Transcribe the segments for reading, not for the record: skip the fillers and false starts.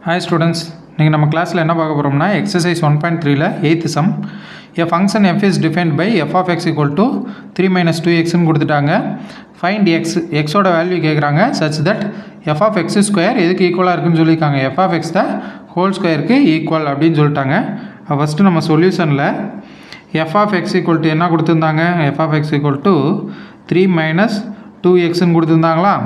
Hi students, நீங்கள் நம்ம கிளாஸில் என்ன பார்க்க போகிறோம்னா exercise 1.3ல 8th sum a function f is defined by f of x equal to 3 minus 2x ன்னு கொடுத்துட்டாங்க. find x ஓட வேல்யூ கேட்குறாங்க such that f of x square எதுக்கு ஈக்குவலாக இருக்குன்னு சொல்லியிருக்காங்க f of x the whole squareக்கு ஈக்குவல் அப்படின்னு சொல்லிட்டாங்க. ஃபஸ்ட்டு நம்ம சொல்யூஷனில் f of x equal to என்ன கொடுத்துருந்தாங்க f of x equal to 3 minus 2xன்னு கொடுத்துருந்தாங்களா.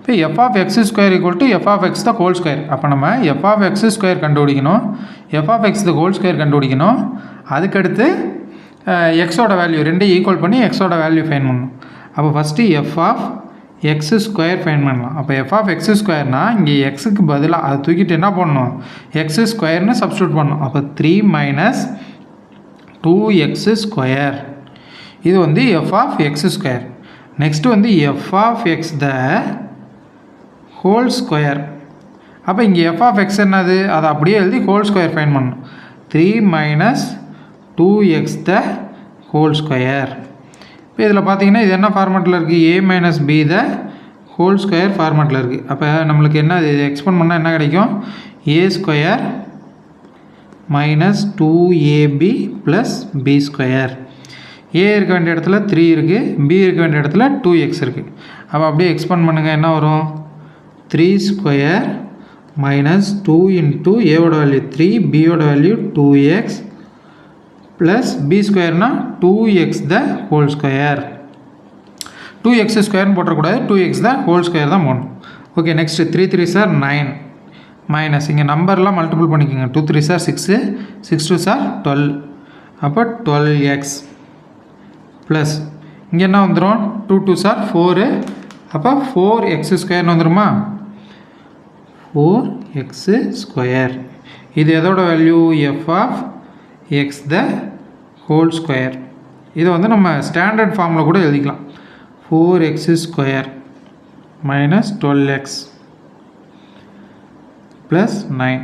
இப்போ f of x square equal to f of x the whole square. அப்போ நம்ம f of x square கண்டுபிடிக்கணும், f of x the whole square கண்டுபிடிக்கணும். அதுக்கடுத்து எக்ஸோட value ரெண்டு ஈக்குவல் பண்ணி எக்ஸோட வேல்யூ ஃபைன் பண்ணணும். அப்போ first f of x square fine பண்ணலாம். அப்போ f of x ஸ்கொயர்னால் இங்கே எக்ஸுக்கு பதிலாக அதை தூக்கிட்டு என்ன பண்ணணும் எக்ஸ் ஸ்கொயர்னு சப்ஸ்டியூட் பண்ணணும். அப்போ 3 minus 2x ஸ்கொயர் இது வந்து f of x square. Next வந்து f of x the whole square. அப்போ இங்கே f of x என்னது அதை அப்படியே எழுதி ஹோல் ஸ்கொயர் ஃபைன் பண்ணணும். 3 minus 2x the whole square. இப்போ இதில் பார்த்தீங்கன்னா இது என்ன ஃபார்மேட்டில் இருக்குது a minus b the whole square ஃபார்மேட்டில் இருக்குது. அப்போ நம்மளுக்கு என்ன இது எக்ஸ்பெண்ட் பண்ணால் என்ன கிடைக்கும் a square minus 2ab plus b square. a இருக்க வேண்டிய இடத்துல 3 இருக்குது, b இருக்க வேண்டிய இடத்துல 2x இருக்குது. அப்போ அப்படியே எக்ஸ்பெண்ட் பண்ணுங்கள் என்ன வரும் 3 ஸ்கொயர் மைனஸ் 2 இன்ட்டு ஏவோட வேல்யூ 3 பியோட வேல்யூ 2x ப்ளஸ் பி ஸ்கொயர்னால் 2x the whole square. 2x ஸ்கொயர்னு போட்டக்கூடாது 2x த ஹோல் ஸ்கொயர் தான் போடணும். ஓகே நெக்ஸ்ட்டு 3 3 சார் 9 மைனஸ் இங்கே நம்பர்லாம் மல்டிபிள் பண்ணிக்கோங்க 2 3 சார் 6 6 2 சார் 12 அப்போ 12x ப்ளஸ் இங்கே என்ன வந்துடும் 2 2 சார் 4 அப்போ 4x ஸ்கொயர்னு வந்துடுமா 4x ஸ்கொயர். இது எதோட value f of x the whole square. இதை வந்து நம்ம ஸ்டாண்டர்ட் ஃபார்மில் கூட எழுதிக்கலாம் 4x square minus 12x plus 9.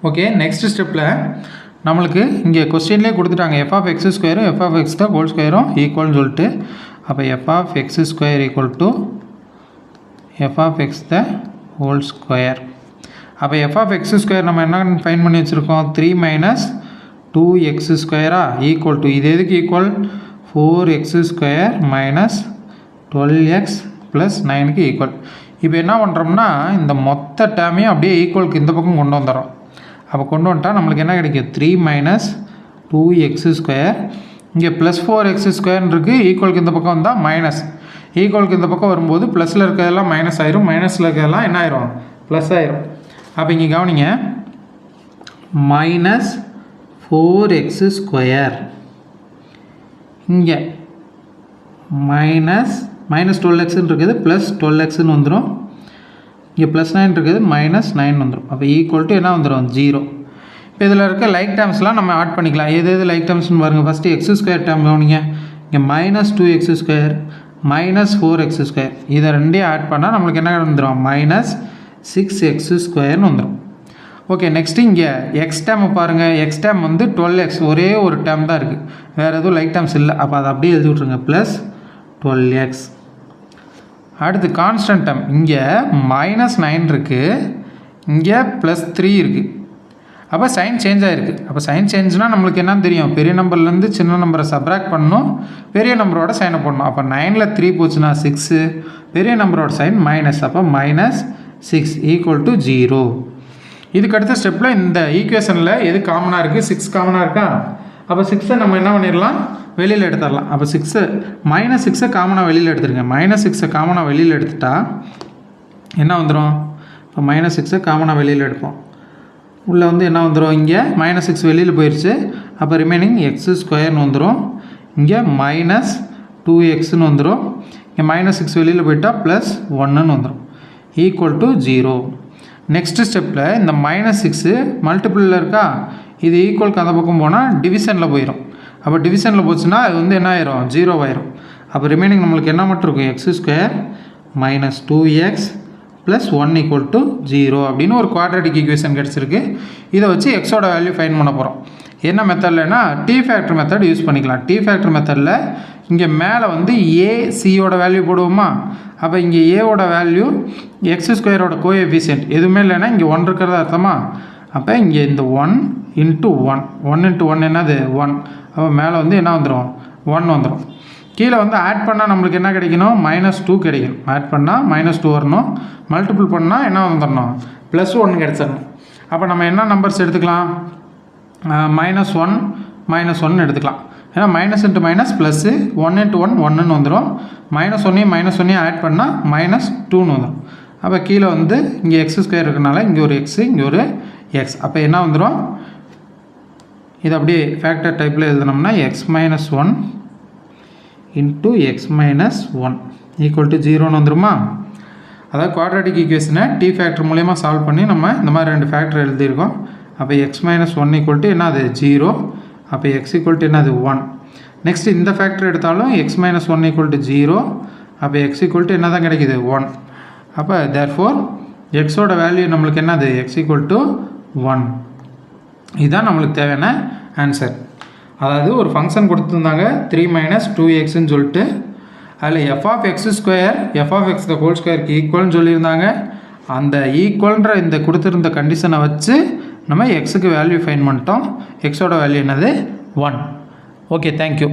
Okay next ஸ்டெப்பில் நம்மளுக்கு இங்கே கொஸ்டின்லேயே கொடுத்துட்டாங்க f of x ஸ்கொயரும் f of x the whole ஸ்கொயரும் ஈக்குவல்னு சொல்லிட்டு. அப்போ f of x square equal to f of x the whole square. அப்போ f of x ஸ்கொயர் நம்ம என்ன ஃபைன் பண்ணி வச்சுருக்கோம் 3 மைனஸ் 2x ஸ்கொயரா ஈக்குவல் டு இது எதுக்கு equal 4x square minus 12x plus 9க்கு ஈக்குவல். இப்போ என்ன பண்ணுறோம்னா இந்த மொத்த டேமையும் அப்படியே ஈக்குவலுக்கு இந்த பக்கம் கொண்டு வந்துடுறோம். அப்போ கொண்டு வந்துட்டால் நம்மளுக்கு என்ன கிடைக்கும் 3 மைனஸ் 2x ஸ்கொயர் இங்கே ப்ளஸ் 4x ஸ்கொயர்னு இருக்குது ஈக்குவலுக்கு இந்த பக்கம் வந்தால் மைனஸ் ஈக்குவலுக்கு இந்த பக்கம் வரும்போது ப்ளஸில் இருக்கிறதெல்லாம் மைனஸ் ஆயிரும் மைனஸில் இருக்கிறதெல்லாம் என்ன ஆயிரும் ப்ளஸ் ஆயிரும். அப்போ இங்கே கவனிங்க மைனஸ் 4x ஸ்கொயர் இங்கே மைனஸ் 12xன்னு இருக்குது ப்ளஸ் 12xன்னு வந்துடும் இங்கே ப்ளஸ் 9 இருக்குது மைனஸ் 9 வந்துடும். அப்போ ஈக்குவல் டு என்ன வந்துடும் 0. இப்போ இதில் இருக்க லைக் டேர்ம்ஸ்லாம் நம்ம ஆட் பண்ணிக்கலாம். எது லைக் டேர்ம்ஸ்னு பாருங்கள். ஃபஸ்ட்டு எக்ஸ் ஸ்கொயர் டேர்ம் கவனிங்க இங்கே minus 2x square minus 4x square இதை ரெண்டையும் ஆட் பண்ணால் நம்மளுக்கு என்ன வந்துடும் மைனஸ் 6x ஸ்கொயர்னு வந்துடும். ஓகே நெக்ஸ்ட்டு இங்கே எக்ஸ் டேம் பாருங்கள் எக்ஸ் டேம் வந்து 12x ஒரே ஒரு டேம் தான் இருக்குது வேறு எதுவும் லைக் டேர்ம்ஸ் இல்லை. அப்போ அதை அப்படியே எழுதி விட்ருங்க ப்ளஸ் 12x. அடுத்து கான்ஸ்டன்ட் டேம் இங்கே மைனஸ் 9 இருக்குது இங்கே ப்ளஸ் 3 இருக்குது. அப்போ சைன் சேஞ்ச் ஆகிருக்கு. அப்போ சைன் சேஞ்ச்னால் நம்மளுக்கு என்னன்னு தெரியும் பெரிய நம்பர்லேருந்து சின்ன நம்பரை சப்ராக்ட் பண்ணணும் பெரிய நம்பரோட சைனை போடணும். அப்போ 9ல் 3 போச்சுன்னா 6 பெரிய நம்பரோட சைன் மைனஸ் அப்போ மைனஸ் 6 ஈக்குவல் டு 0. இதுக்கு அடுத்த ஸ்டெப்பில் இந்த ஈக்குவேஷனில் எது காமனாக இருக்குது 6 காமனாக இருக்கா. அப்போ 6ஐ நம்ம என்ன பண்ணிடலாம் வெளியில் எடுத்துடலாம். அப்போ 6 மைனஸ் 6ஐ காமனாக வெளியில் எடுத்துருங்க. மைனஸ் 6ஐ காமனாக வெளியில் எடுத்துட்டா என்ன வந்துடும் இப்போ மைனஸ் 6ஐ காமனாக வெளியில் எடுப்போம். உள்ளே வந்து என்ன வந்துடும் இங்கே மைனஸ் 6 வெளியில் போயிடுச்சு. அப்போ ரிமைனிங் எக்ஸ் ஸ்கொயர்னு வந்துடும் இங்கே மைனஸ் 2xன்னு வந்துடும் இங்கே மைனஸ் 6 வெளியில் போயிட்டால் ப்ளஸ் 1ன்னு வந்துடும் ஈக்குவல் டு 0. நெக்ஸ்ட்டு ஸ்டெப்பில் இந்த மைனஸ் 6 மல்டிபிளில் இருக்கா இது ஈக்குவலுக்கு அந்த பக்கம் போனால் டிவிஷனில் போயிடும். அப்போ டிவிஷனில் போச்சுன்னா அது வந்து என்ன ஆயிரும் 0 ஆயிரும். அப்போ ரிமைனிங் நம்மளுக்கு என்ன மட்டும் இருக்கும் X square minus 2x plus 1 equal to 0 அப்படின்னு ஒரு குவாட்ரேட்டிக் ஈக்குவேஷன் கிடச்சிருக்கு. இதை வச்சு எக்ஸோட வேல்யூ ஃபைன் பண்ண போகிறோம். என்ன மெத்தட்லனா டி ஃபேக்டர் மெத்தட் யூஸ் பண்ணிக்கலாம். டி ஃபேக்டர் மெத்தடில் இங்கே மேலே வந்து ஏ சியோட வேல்யூ போடுவோமா, அப்போ இங்கே ஏவோட வேல்யூ எக்ஸ் ஸ்கொயரோட கோஎஃபிஷியன்ட் எதுவுமே இல்லைன்னா இங்கே 1 இருக்கிறதா அர்த்தமா. அப்போ இங்கே இந்த 1 × 1 1 × 1 என்னது 1. அப்போ மேலே வந்து என்ன வந்துடும் 1 வந்துடும். கீழே வந்து ஆட் பண்ணால் நம்மளுக்கு என்ன கிடைக்கணும் -2 கிடைக்கும். ஆட் பண்ணால் -2 வரணும். மல்டிபிள் பண்ணால் என்ன வந்துடணும் +1 கிடச்சிடணும். அப்போ நம்ம என்ன நம்பர்ஸ் எடுத்துக்கலாம், -1 -1 எடுத்துக்கலாம். ஏன்னா மைனஸ் இன்ட்டு மைனஸ் ப்ளஸ்ஸு 1 × 1 1ன்னு வந்துடும். -1 ஆட் பண்ணால் -2ன்னு வந்துடும். அப்போ கீழே வந்து இங்கே எக்ஸ் ஸ்கொயர் இருக்கிறனால இங்கே ஒரு எக்ஸு இங்கே ஒரு எக்ஸ். அப்போ என்ன வந்துடும், இது அப்படியே ஃபேக்டர் டைப்பில் எழுதினோம்னா x - 1 × x - 1 = 0ன்னு வந்துடுமா. அதாவது குவாட்ராட்டிக் ஈக்குவேஷனை டி ஃபேக்டர் மூலயமா சால்வ் பண்ணி நம்ம இந்த மாதிரி 2 ஃபேக்டர் எழுதியிருக்கோம். அப்போ x - 1 = என்னது 0. அப்போ x = என்னது 1. நெக்ஸ்ட் இந்த ஃபேக்டர் எடுத்தாலும் x - 1 = 0. அப்போ x = என்ன தான் கிடைக்குது 1. அப்போ தேர்ஃபோர் எக்ஸோட வேல்யூ நம்மளுக்கு என்னது x = 1. இதுதான் நம்மளுக்கு தேவையான ஆன்சர். அதாவது ஒரு ஃபங்க்ஷன் கொடுத்துருந்தாங்க 3 - 2xன்னு சொல்லிட்டு, அதில் f(x²) f(x² ஈக்குவல்னு சொல்லியிருந்தாங்க. அந்த ஈக்குவல்ன்ற இந்த கொடுத்துருந்த கண்டிஷனை வச்சு நம்ம எக்ஸுக்கு வேல்யூ ஃபைன் பண்ணிட்டோம். எக்ஸோட வேல்யூ என்னது 1. Okay, thank you.